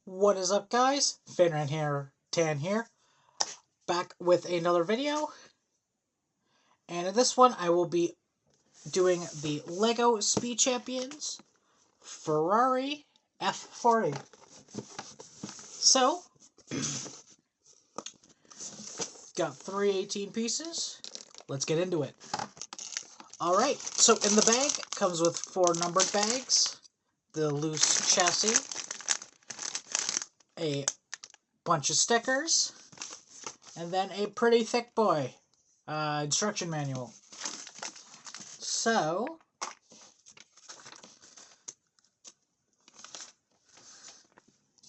What is up, guys? Finran here, Tan here, back with another video. And in this one, I will be doing the Lego Speed Champions Ferrari F40. So, got 318 pieces. Let's get into it. Alright, so in the bag, comes with 4 numbered bags, the loose chassis, a bunch of stickers, and then a pretty thick boy instruction manual. So,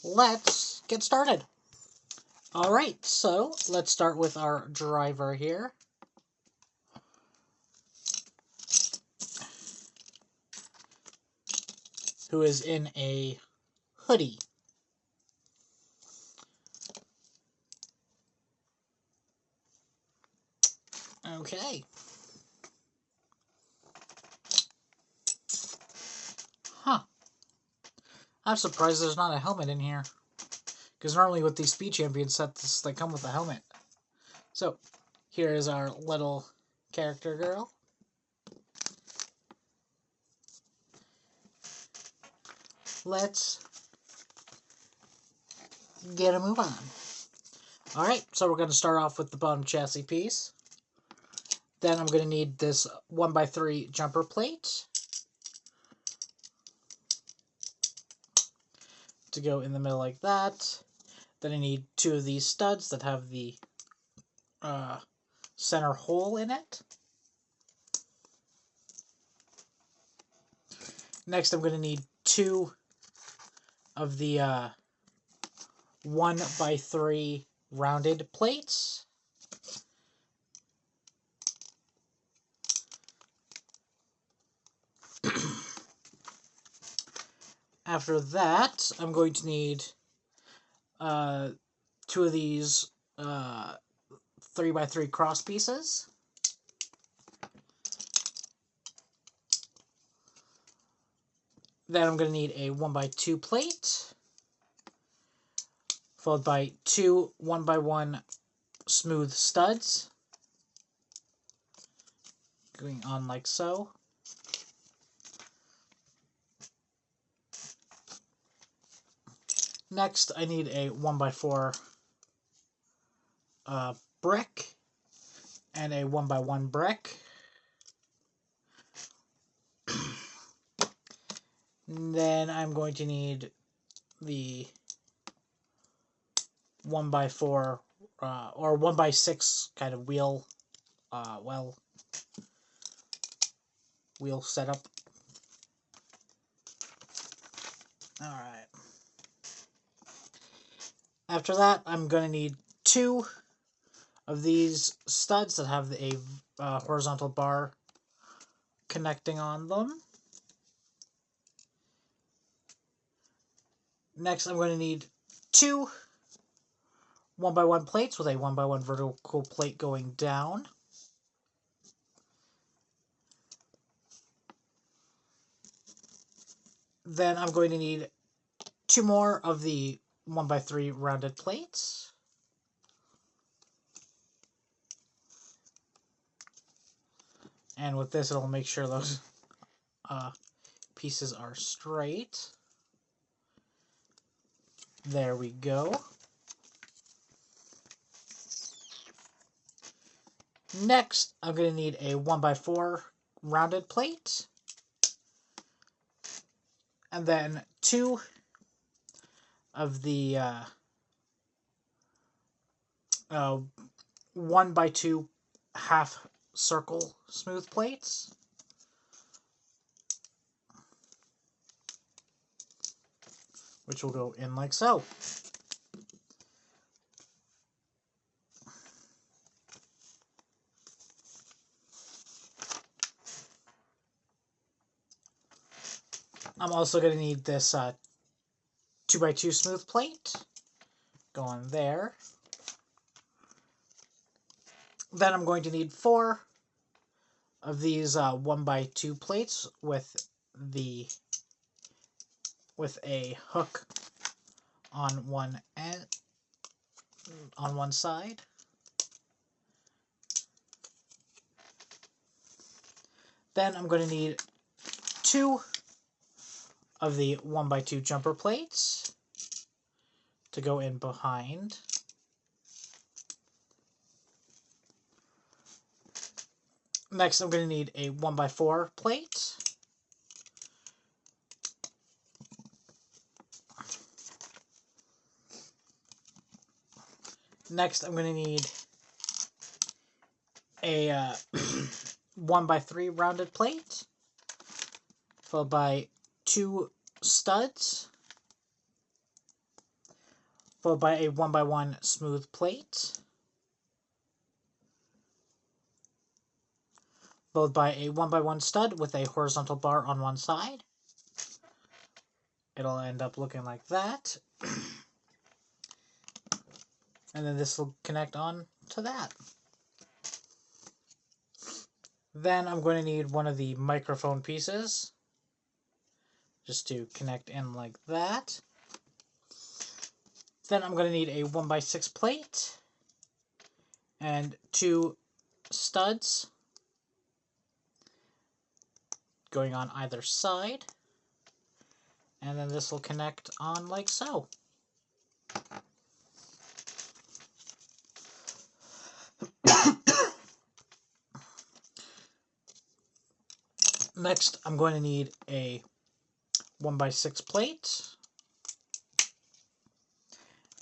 let's get started. Alright, so let's start with our driver here. Who is in a hoodie. Okay. Huh. I'm surprised there's not a helmet in here. Because normally with these Speed Champion sets, they come with a helmet. So, here is our little character girl. Let's get a move on. Alright, so we're going to start off with the bottom chassis piece. Then I'm going to need this 1x3 jumper plate to go in the middle like that. Then I need 2 of these studs that have the center hole in it. Next, I'm going to need 2 of the 1x3 rounded plates. After that, I'm going to need 2 of these 3x3 cross pieces. Then I'm going to need a 1x2 plate, followed by 2 1x1 smooth studs, going on like so. Next, I need a 1x4 brick and a 1x1 brick. Then I'm going to need the 1x4 or 1x6 kind of wheel, wheel setup. Alright. After that, I'm going to need 2 of these studs that have a horizontal bar connecting on them. Next, I'm going to need 2 1x1 plates with a 1x1 vertical plate going down. Then I'm going to need 2 more of the 1x3 rounded plates. And with this, it'll make sure those pieces are straight. There we go. Next, I'm going to need a 1x4 rounded plate. And then 2 of the 1x2 half circle smooth plates. Which will go in like so. I'm also going to need this 2x2 smooth plate going there. Then I'm going to need 4 of these 1x2 plates with a hook on one end, on one side. Then I'm going to need 2 of the 1x2 jumper plates to go in behind. Next, I'm going to need a 1x4 plate. Next, I'm going to need a 1x3 rounded plate, followed by 2 studs, followed by a 1x1 smooth plate, followed by a 1x1 stud with a horizontal bar on one side. It'll end up looking like that. And then this will connect on to that. Then I'm going to need one of the microphone pieces, just to connect in like that. Then I'm going to need a 1x6 plate and 2 studs going on either side. And then this will connect on like so. Next, I'm going to need a 1x6 plate,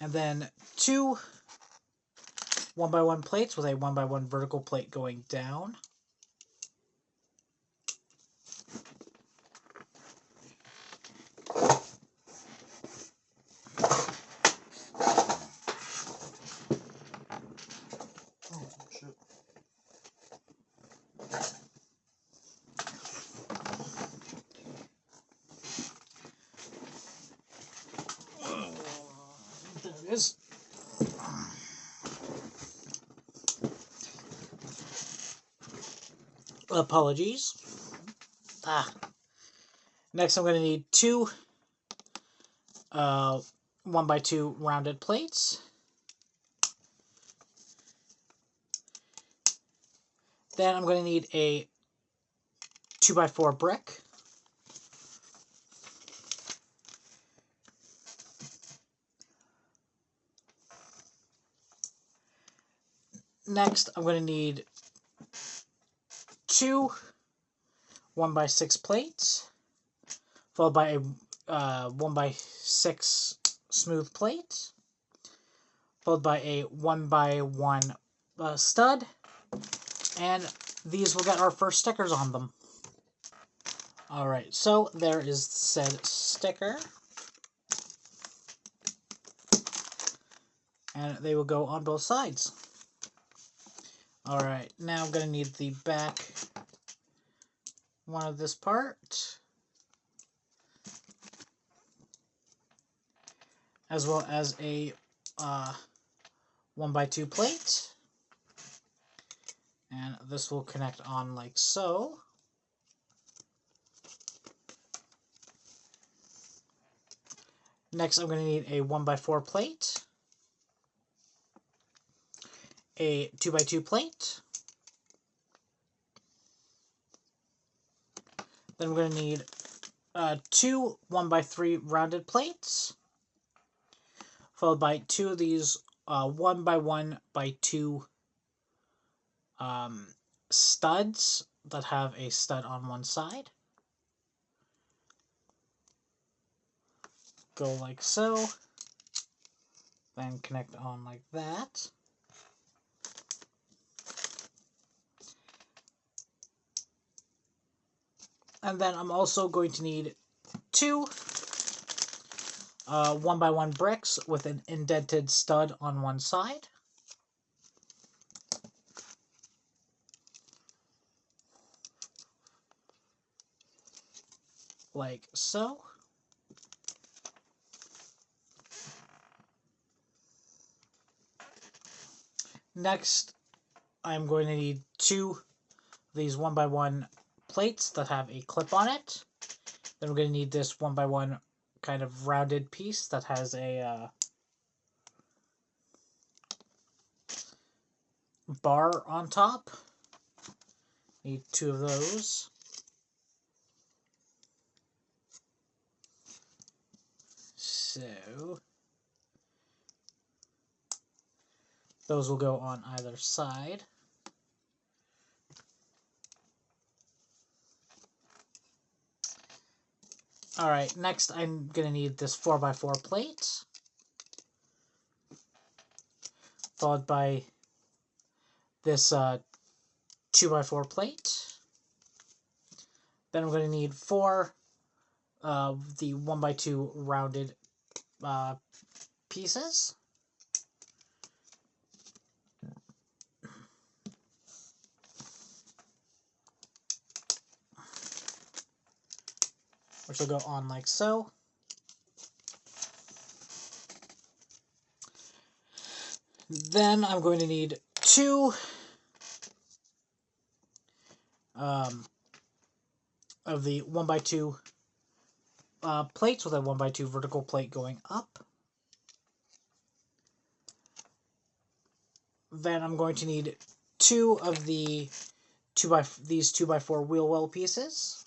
and then 2 1x1 plates with a 1x1 vertical plate going down. There it is. Apologies. Next, I'm going to need 2 1x2 rounded plates. Then I'm going to need a 2x4 brick. Next, I'm going to need 2 1x6 plates, followed by a 1x6 smooth plate, followed by a 1x1 stud, and these will get our first stickers on them. Alright, so there is said sticker, and they will go on both sides. Alright, now I'm going to need the back one of this part, as well as a 1x2 plate, and this will connect on like so. Next, I'm going to need a 1x4 plate, a 2x2 plate, then we're going to need 2 1x3 rounded plates, followed by 2 of these 1x1x2 studs that have a stud on one side. Go like so, then connect on like that. And then I'm also going to need 2 1x1 bricks with an indented stud on one side. Like so. Next, I'm going to need 2 of these 1x1 plates that have a clip on it. Then we're going to need this 1x1 kind of rounded piece that has a bar on top. Need 2 of those. So those will go on either side. Alright, next I'm going to need this 4x4 plate, followed by this 2x4 plate. Then I'm going to need 4 of the 1x2 rounded pieces. Which will go on like so. Then I'm going to need 2 of the 1x2 plates with a 1x2 vertical plate going up. Then I'm going to need 2 of the these 2x4 wheel well pieces.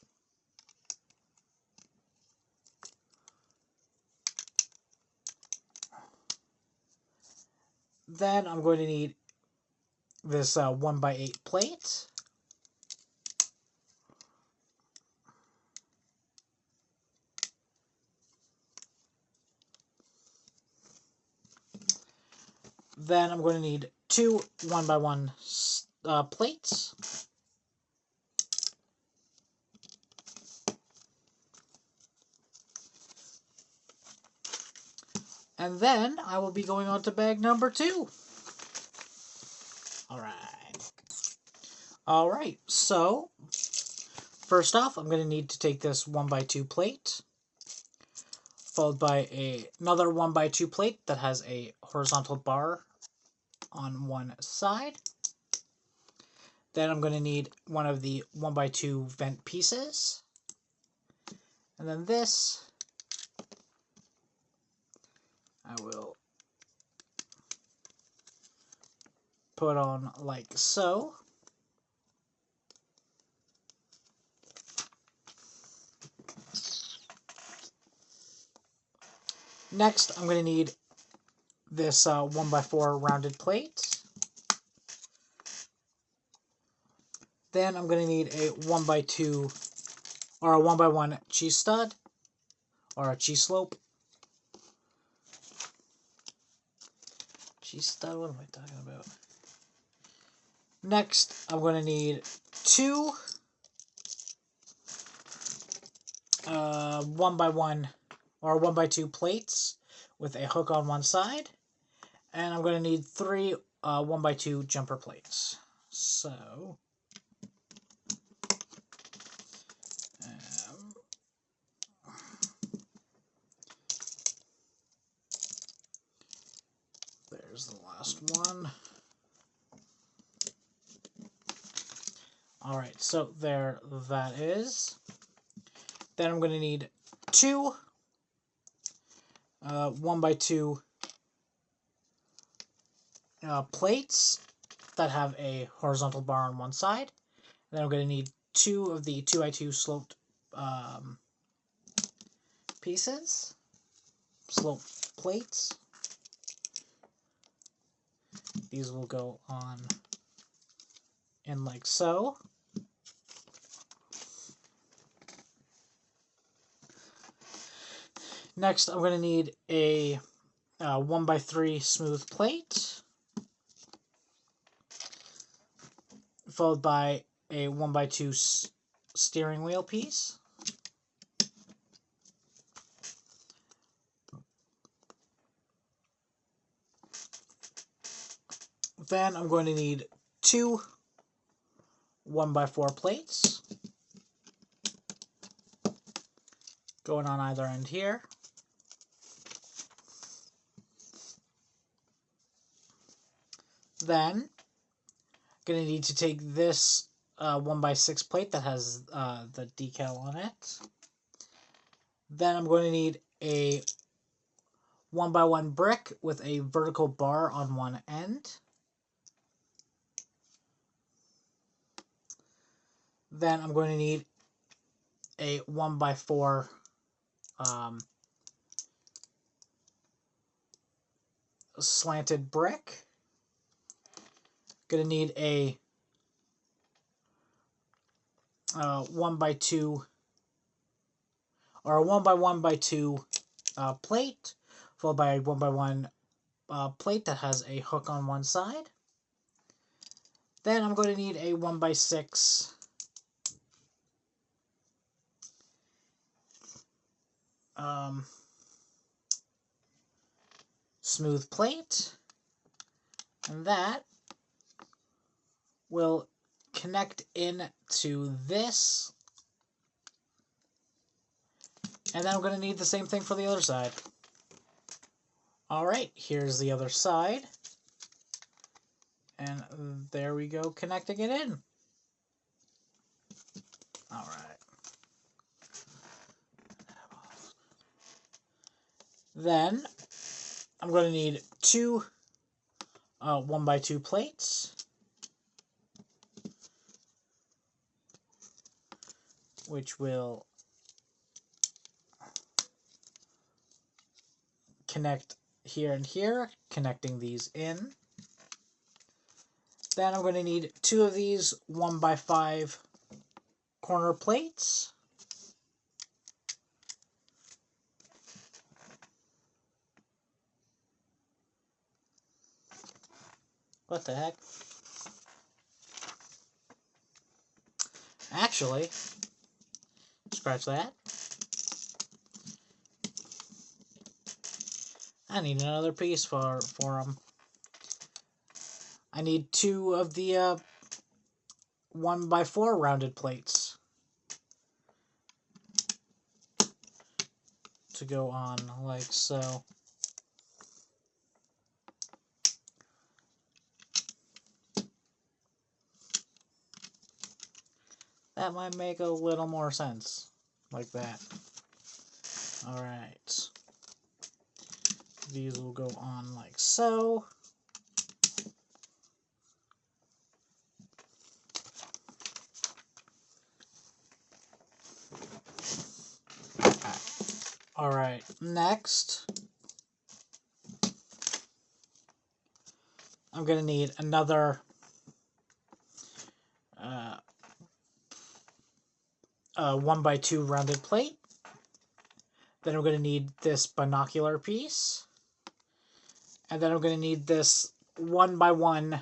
Then I'm going to need this 1x8 plate. Then I'm going to need 2 1x1 plates. And then I will be going on to bag number 2. Alright, so first off, I'm going to need to take this 1x2 plate, followed by another 1x2 plate that has a horizontal bar on one side. Then I'm going to need one of the 1x2 vent pieces. And then this, I will put on like so. Next, I'm going to need this 1x4 rounded plate. Then I'm going to need a 1x2 or a 1x1 cheese stud or a cheese slope. Cheese stud, what am I talking about? Next, I'm going to need 2 1x1 or 1x2 plates with a hook on one side. And I'm going to need 3 1x2 jumper plates. So, there's the last one. Alright, so there that is. Then I'm going to need 2 1x2 plates that have a horizontal bar on one side. And then I'm going to need 2 of the 2x2 sloped pieces, sloped plates. These will go on in like so. Next, I'm going to need a 1x3 smooth plate, followed by a 1x2 steering wheel piece. Then I'm going to need 2 1x4 plates going on either end here. Then I'm going to need to take this 1x6 plate that has the decal on it. Then I'm going to need a 1x1 brick with a vertical bar on one end. Then I'm going to need a 1x4 slanted brick. Going to need a 1x2 or a 1x1x2 plate, followed by a 1x1 plate that has a hook on one side. Then I'm going to need a 1x6 smooth plate, and that will connect into this. And then I'm going to need the same thing for the other side. Alright, here's the other side. And there we go, connecting it in. Alright. Then I'm going to need two 1x2 plates, which will connect here and here, connecting these in. Then I'm going to need two of these 1x5 corner plates. What the heck? Actually, scratch that. I need another piece for them. I need two of the 1x4 rounded plates to go on like so. That might make a little more sense, like that. Alright. These will go on like so. Alright, next, I'm going to need another 1x2 rounded plate. Then I'm going to need this binocular piece. And then I'm going to need this 1x1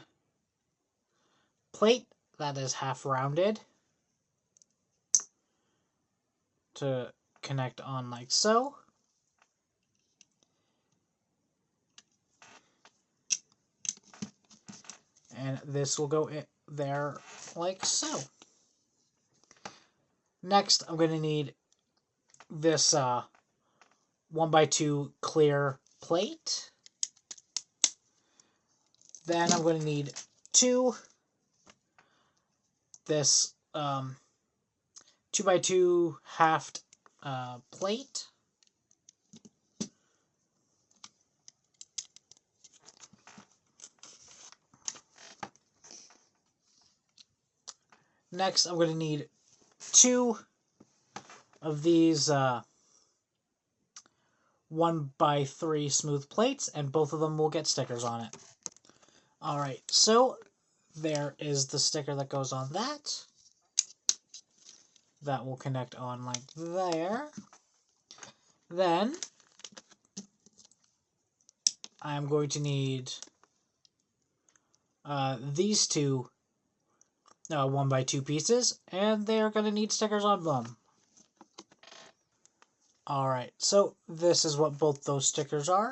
plate that is half rounded to connect on like so. And this will go in there like so. Next, I'm going to need this 1x2 clear plate. Then I'm going to need this 2x2 halved plate. Next, I'm going to need two of these 1x3 smooth plates, and both of them will get stickers on it. Alright, so there is the sticker that goes on that. That will connect on like there. Then I'm going to need these two 1x2 pieces, and they are going to need stickers on them. Alright, so this is what both those stickers are.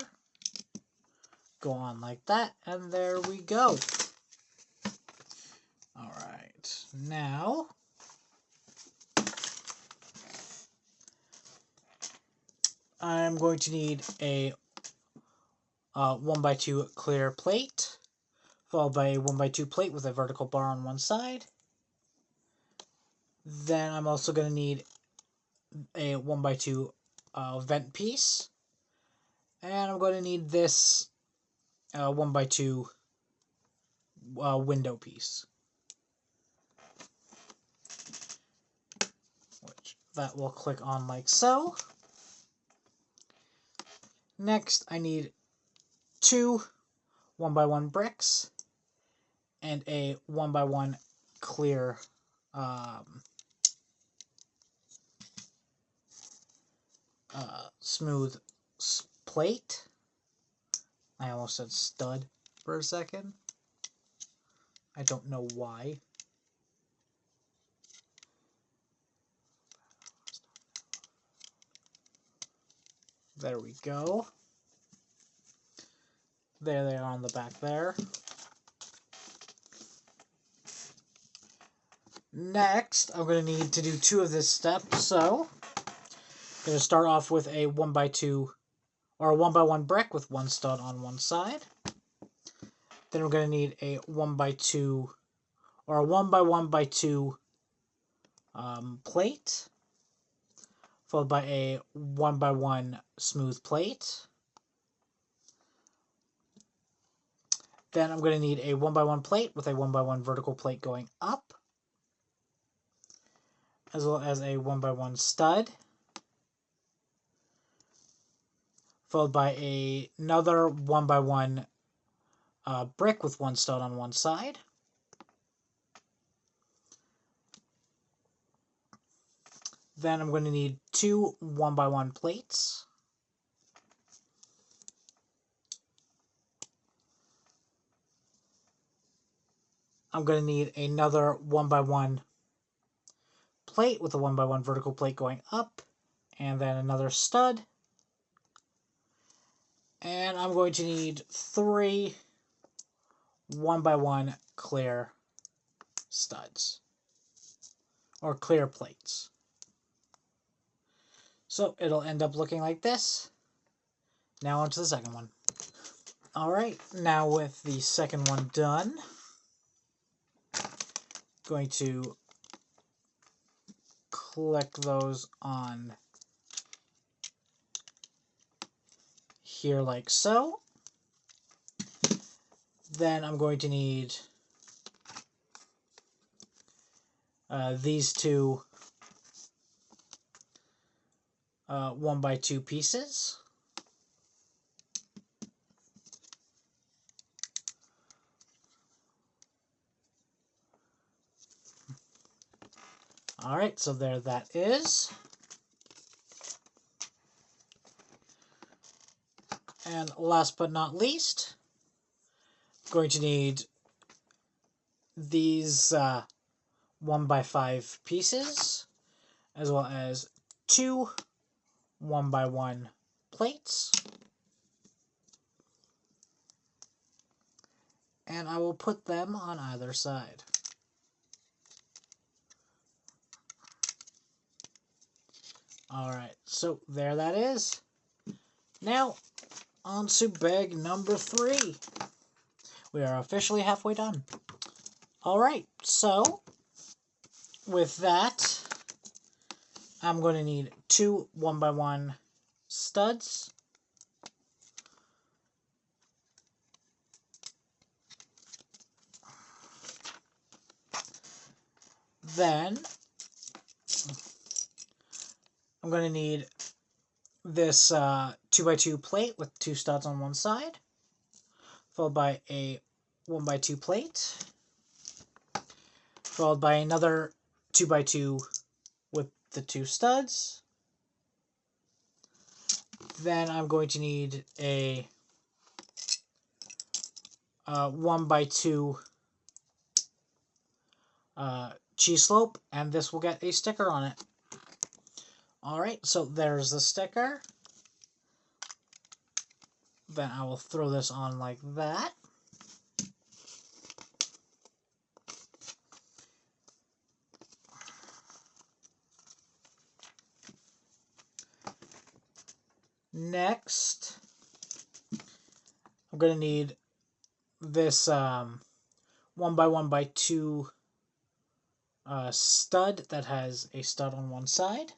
Go on like that, and there we go. Alright, now I'm going to need a 1x2 clear plate, followed by a 1x2 plate with a vertical bar on one side. Then I'm also going to need a 1x2 vent piece. And I'm going to need this 1x2 window piece. Which that will click on like so. Next, I need 2 1x1 bricks and a 1x1 clear smooth plate. I almost said stud for a second. I don't know why. There we go. There they are on the back there. Next, I'm going to need to do 2 of this step, so I'm going to start off with a 1x2 or a 1x1 brick with 1 stud on one side. Then we're going to need a 1x2 or a 1x1x2 plate, followed by a 1x1 smooth plate. Then I'm going to need a 1x1 plate with a 1x1 vertical plate going up, as well as a 1x1 stud, followed by another 1x1 brick with 1 stud on one side. Then I'm going to need 2 1x1 plates. I'm going to need another 1x1 plate with a 1x1 vertical plate going up, and then another stud. And I'm going to need 3 1x1 clear studs, or clear plates. So it'll end up looking like this. Now on to the second one. Alright, now with the second one done, going to click those on here like so. Then I'm going to need these 2 1x2 pieces. Alright, so there that is. And last but not least, going to need these 1x5 pieces, as well as 2 1x1 plates. And I will put them on either side. Alright, so there that is. Now, on to bag number 3. We are officially halfway done. Alright, so with that, I'm going to need 2 1x1 studs. Then I'm going to need this 2x2 plate with 2 studs on one side, followed by a 1x2 plate, followed by another 2x2 with the 2 studs. Then I'm going to need a 1x2 cheese slope, and this will get a sticker on it. Alright, so there's the sticker. Then I will throw this on like that. Next, I'm going to need this 1x1x2 stud that has a stud on one side.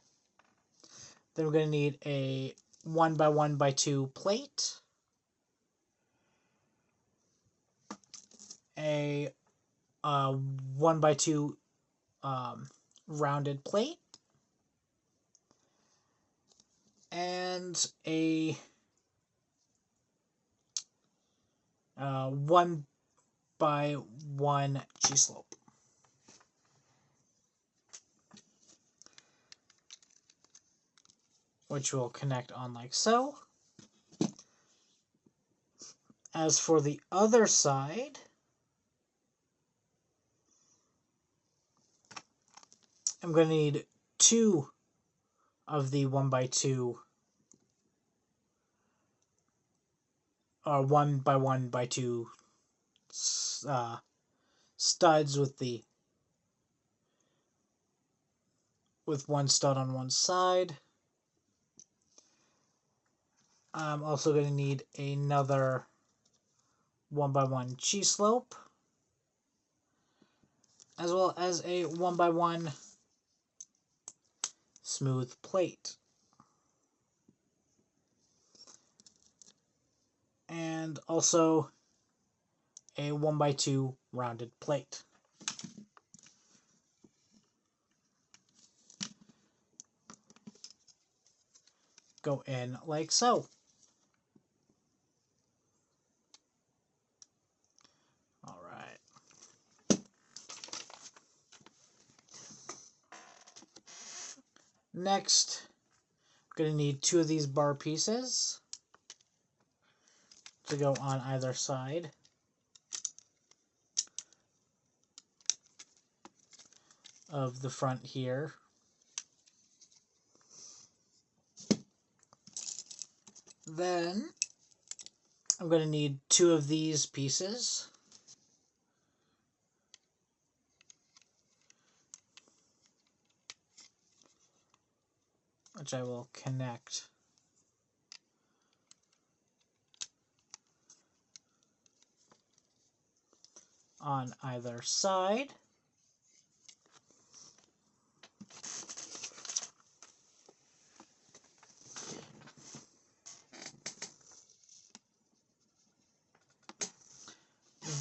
Then we're going to need a 1x1x2 plate, a 1x2 rounded plate, and a 1x1 G-slope. Which will connect on like so. As for the other side, I'm going to need 2 of the 1x2 or 1x1x2 studs with one stud on one side. I'm also going to need another 1x1 G-slope, as well as a 1x1 smooth plate. And also a 1x2 rounded plate. Go in like so. All right. Next, I'm going to need 2 of these bar pieces to go on either side. Of the front here. Then I'm going to need 2 of these pieces. Which I will connect on either side.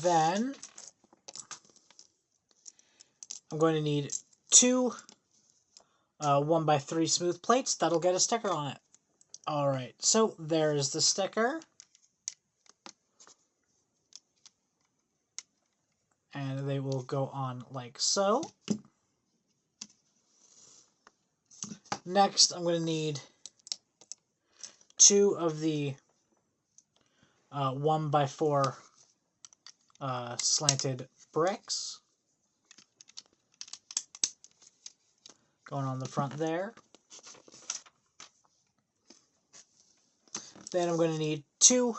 Then I'm going to need 2 1x3 smooth plates. That'll get a sticker on it. Alright, so there's the sticker. And they will go on like so. Next, I'm going to need 2 of the 1x4 slanted bricks. Going on the front there. Then I'm going to need 2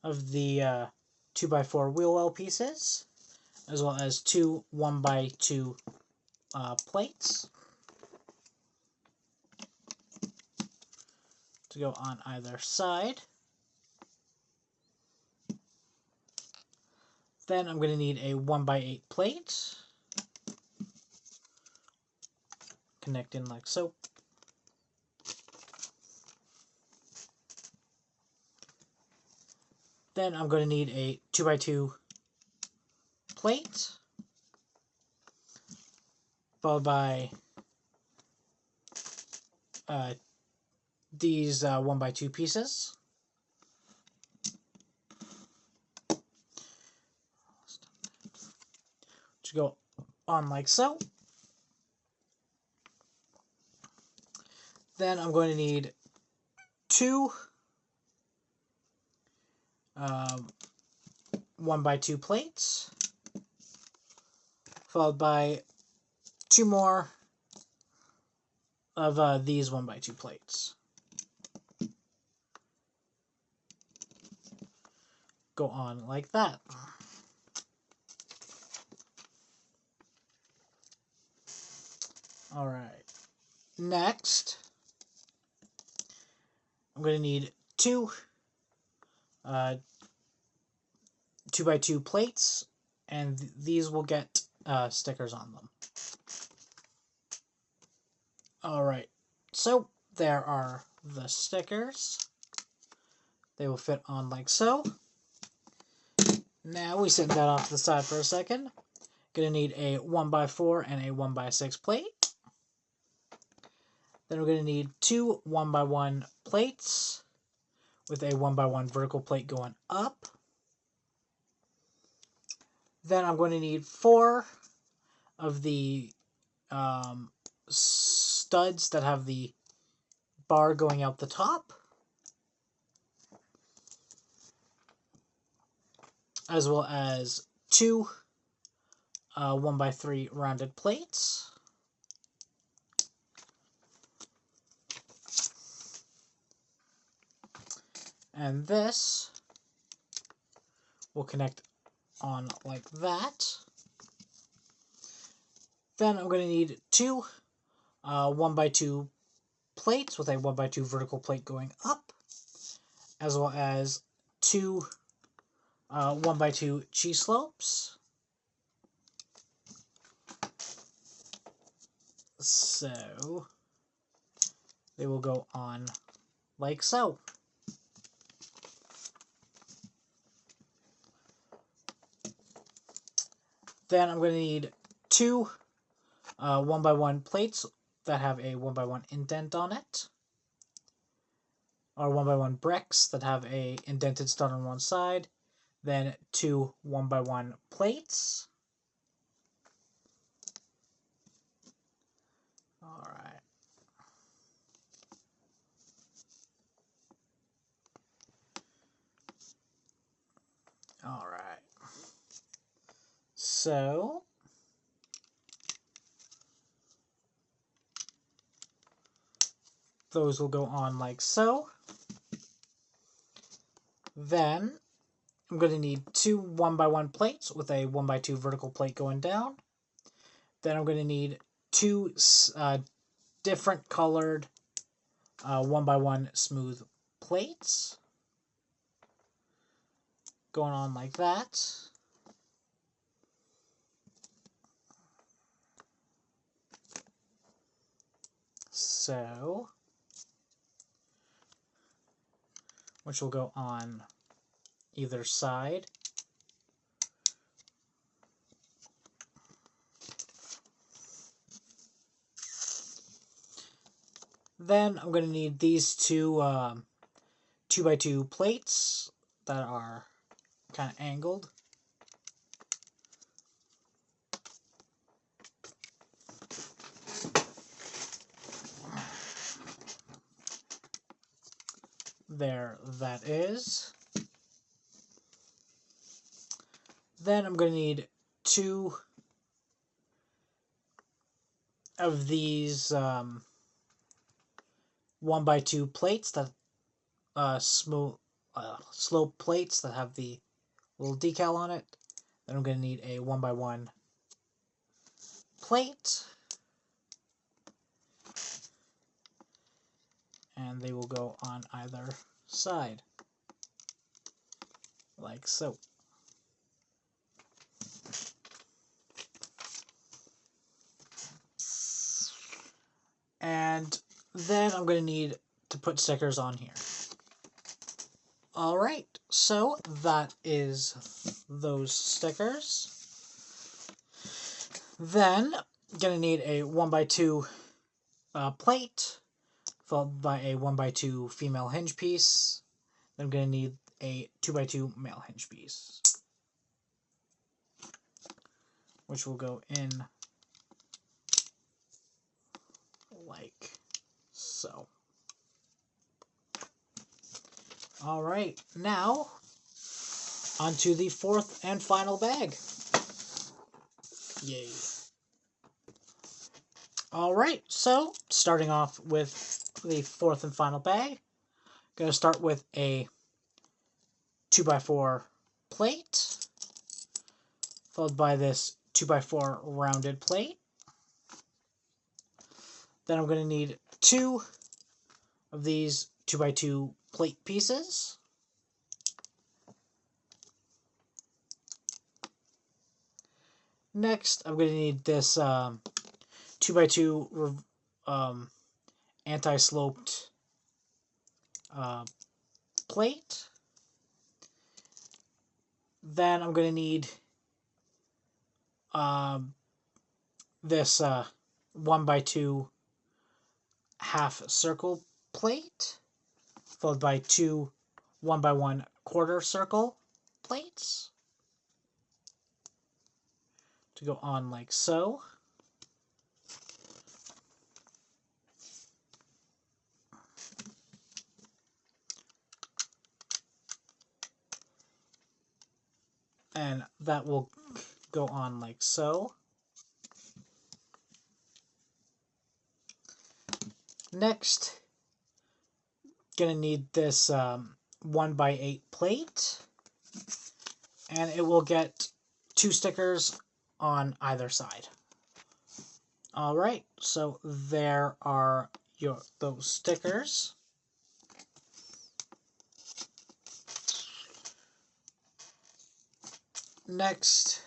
of the 2x4 wheel well pieces, as well as 2 1x2 plates to go on either side. Then I'm going to need a 1x8 plate, connect in like so. Then I'm going to need a 2x2 plate, followed by these 1x2 pieces. To go on like so. Then I'm going to need 2 1x2 plates, followed by 2 more of these 1x2 plates. Go on like that. Alright. Next, I'm going to need 2 2x2 plates, and these will get stickers on them. Alright, so there are the stickers. They will fit on like so. Now we set that off to the side for a second. Gonna need a 1x4 and a 1x6 plate. Then we're gonna need two 1x1 plates with a 1x1 vertical plate going up. Then I'm going to need four of the studs that have the bar going out the top, as well as two 1x3 rounded plates. And this will connect on like that. Then I'm going to need two 1x2 plates with a 1x2 vertical plate going up, as well as two 1x2 cheese slopes. So they will go on like so. Then I'm going to need two 1x1 plates that have a 1x1 indent on it, or 1x1 bricks that have a indented stud on one side, then two 1x1 plates. Alright. Alright. So those will go on like so. Then I'm going to need two 1x1 plates with a 1x2 vertical plate going down. Then I'm going to need two different colored 1x1 smooth plates going on like that. So, which will go on either side. Then I'm going to need these two 2x2 plates that are kind of angled. There that is. Then I'm going to need two of these 1x2 plates that smooth slope plates that have the little decal on it. Then I'm going to need a 1x1 plate, and they will go on either side like so. And then I'm going to need to put stickers on here. Alright, so that is those stickers. Then I'm going to need a 1x2 plate, followed by a 1x2 female hinge piece. Then I'm going to need a 2x2 male hinge piece, which will go in like so. Alright, now onto the fourth and final bag. Yay. Alright, so starting off with the fourth and final bag, going to start with a 2x4 plate, followed by this 2x4 rounded plate. Then I'm going to need two of these 2x2 plate pieces. Next, I'm going to need this 2x2 anti-sloped plate. Then I'm going to need this 1x2 half circle plate, followed by two 1x1 quarter circle plates to go on like so. And that will go on like so. Next, gonna need this 1x8 plate, and it will get 2 stickers on either side. Alright, so there are those stickers. Next,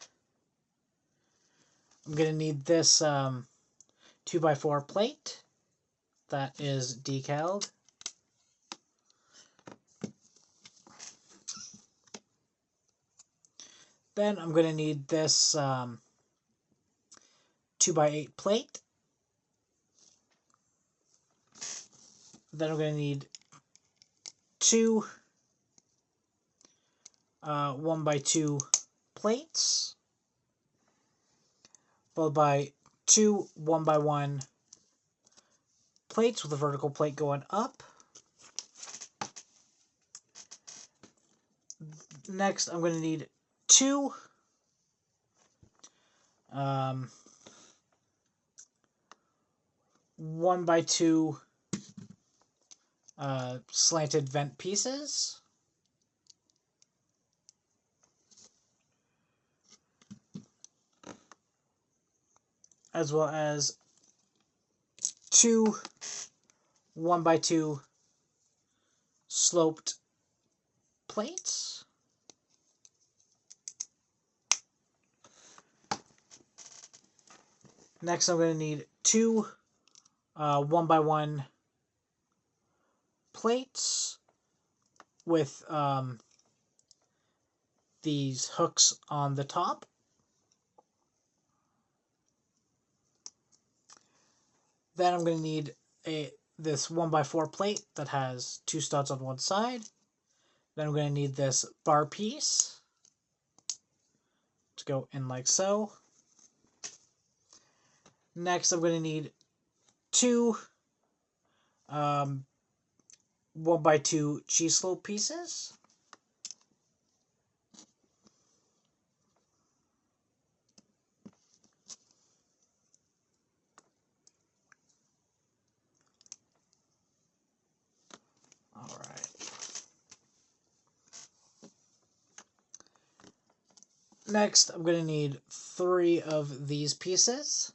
I'm going to need this 2x4 plate that is decaled. Then I'm going to need this 2x8 plate. Then I'm going to need two 1x2 plates, followed by two 1x1 plates with a vertical plate going up. Next, I'm going to need two 1x2 slanted vent pieces. As well as two 1x2 sloped plates. Next, I'm going to need two 1x1 plates with these hooks on the top. Then I'm going to need this 1x4 plate that has 2 studs on one side. Then I'm going to need this bar piece to go in like so. Next, I'm going to need two 1x2 cheese slope pieces. Alright. Next, I'm going to need 3 of these pieces.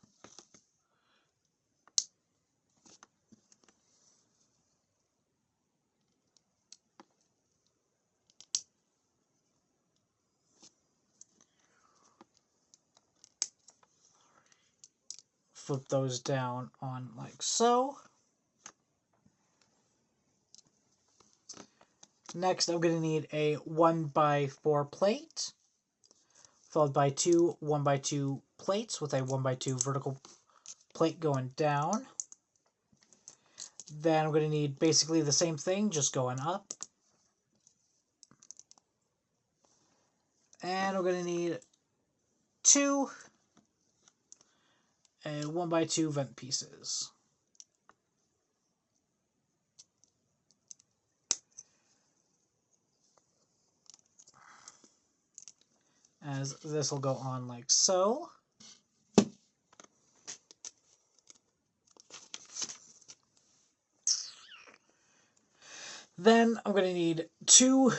Flip those down on like so. Next, I'm going to need a 1x4 plate, followed by two 1x2 plates with a 1x2 vertical plate going down. Then I'm going to need basically the same thing, just going up. And I'm going to need two 1x2 vent pieces. As this will go on like so. Then I'm going to need two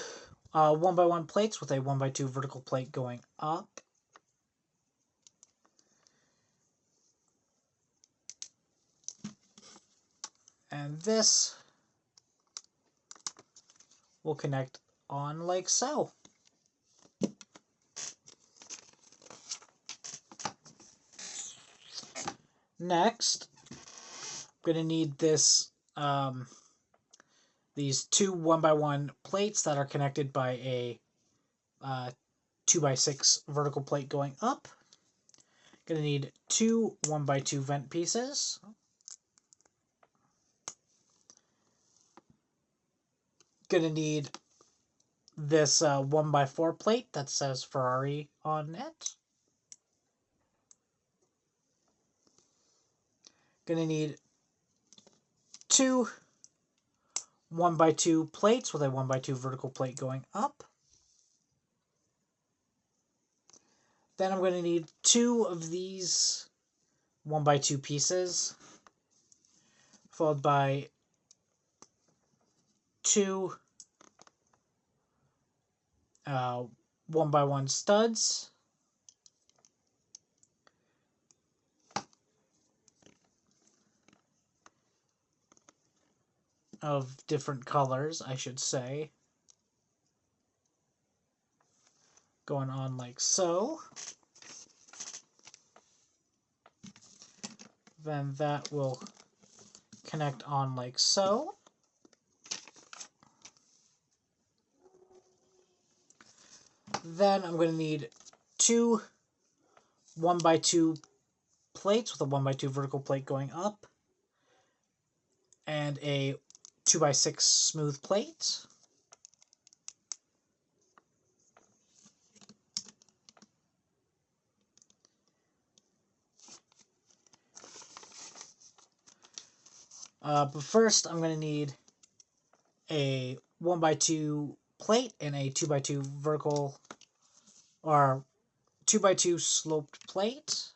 1x1 plates with a 1x2 vertical plate going up. And this will connect on like so. Next, I'm going to need this these two 1x1 plates that are connected by a 2x6 vertical plate going up. Gonna need two 1x2 vent pieces. Gonna need this 1x4 plate that says Ferrari on it. Gonna need two 1x2 plates with a 1x2 vertical plate going up. Then I'm going to need two of these 1x2 pieces, followed by two 1x1 studs, of different colors, I should say, going on like so. Then that will connect on like so. Then I'm going to need two 1x2 plates with a 1x2 vertical plate going up, and a 2x6 smooth plate. But first, I'm going to need a 1x2 plate and a 2x2 vertical, or 2x2 sloped plate.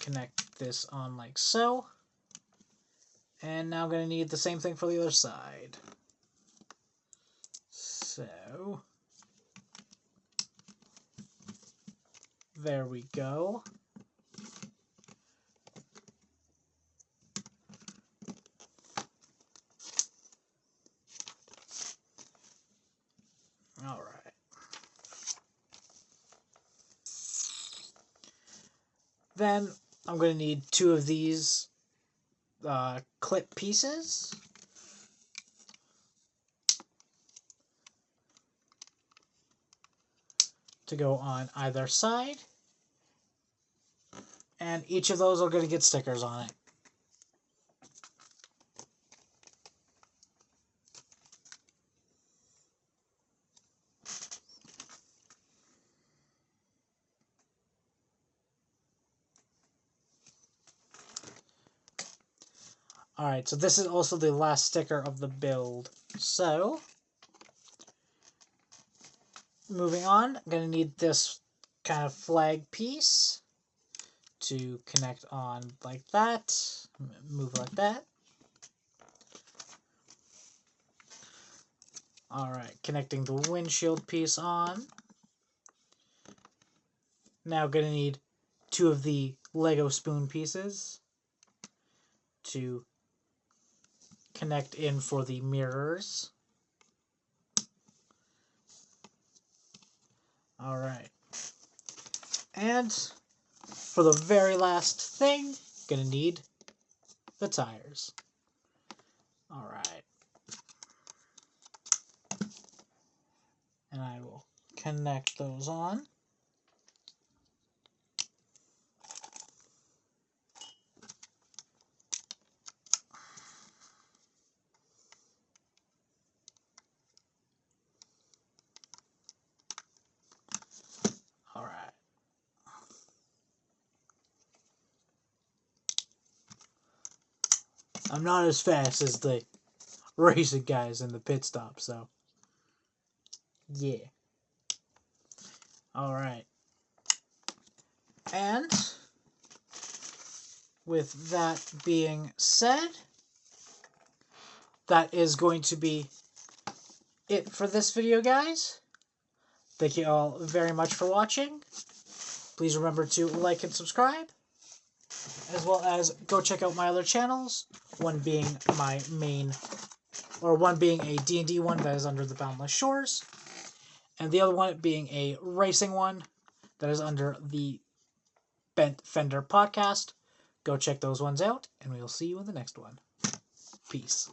Connect this on like so. And now I'm going to need the same thing for the other side. So, there we go. All right. Then I'm going to need two of these clip pieces. To go on either side. And each of those are going to get stickers on it. Alright, so this is also the last sticker of the build. So, moving on, I'm going to need this kind of flag piece to connect on like that. Move like that. Alright, connecting the windshield piece on. Now going to need two of the Lego spoon pieces to connect in for the mirrors. Alright. And for the very last thing, gonna need the tires. Alright. And I will connect those on. Alright. I'm not as fast as the racing guys in the pit stop, so yeah. Alright. And with that being said, that is going to be it for this video, guys. Thank you all very much for watching. Please remember to like and subscribe, as well as go check out my other channels, one being my main, or one being a D&D one that is under the Boundless Shores, and the other one being a racing one that is under the Bent Fender podcast. Go check those ones out, and we will see you in the next one. Peace.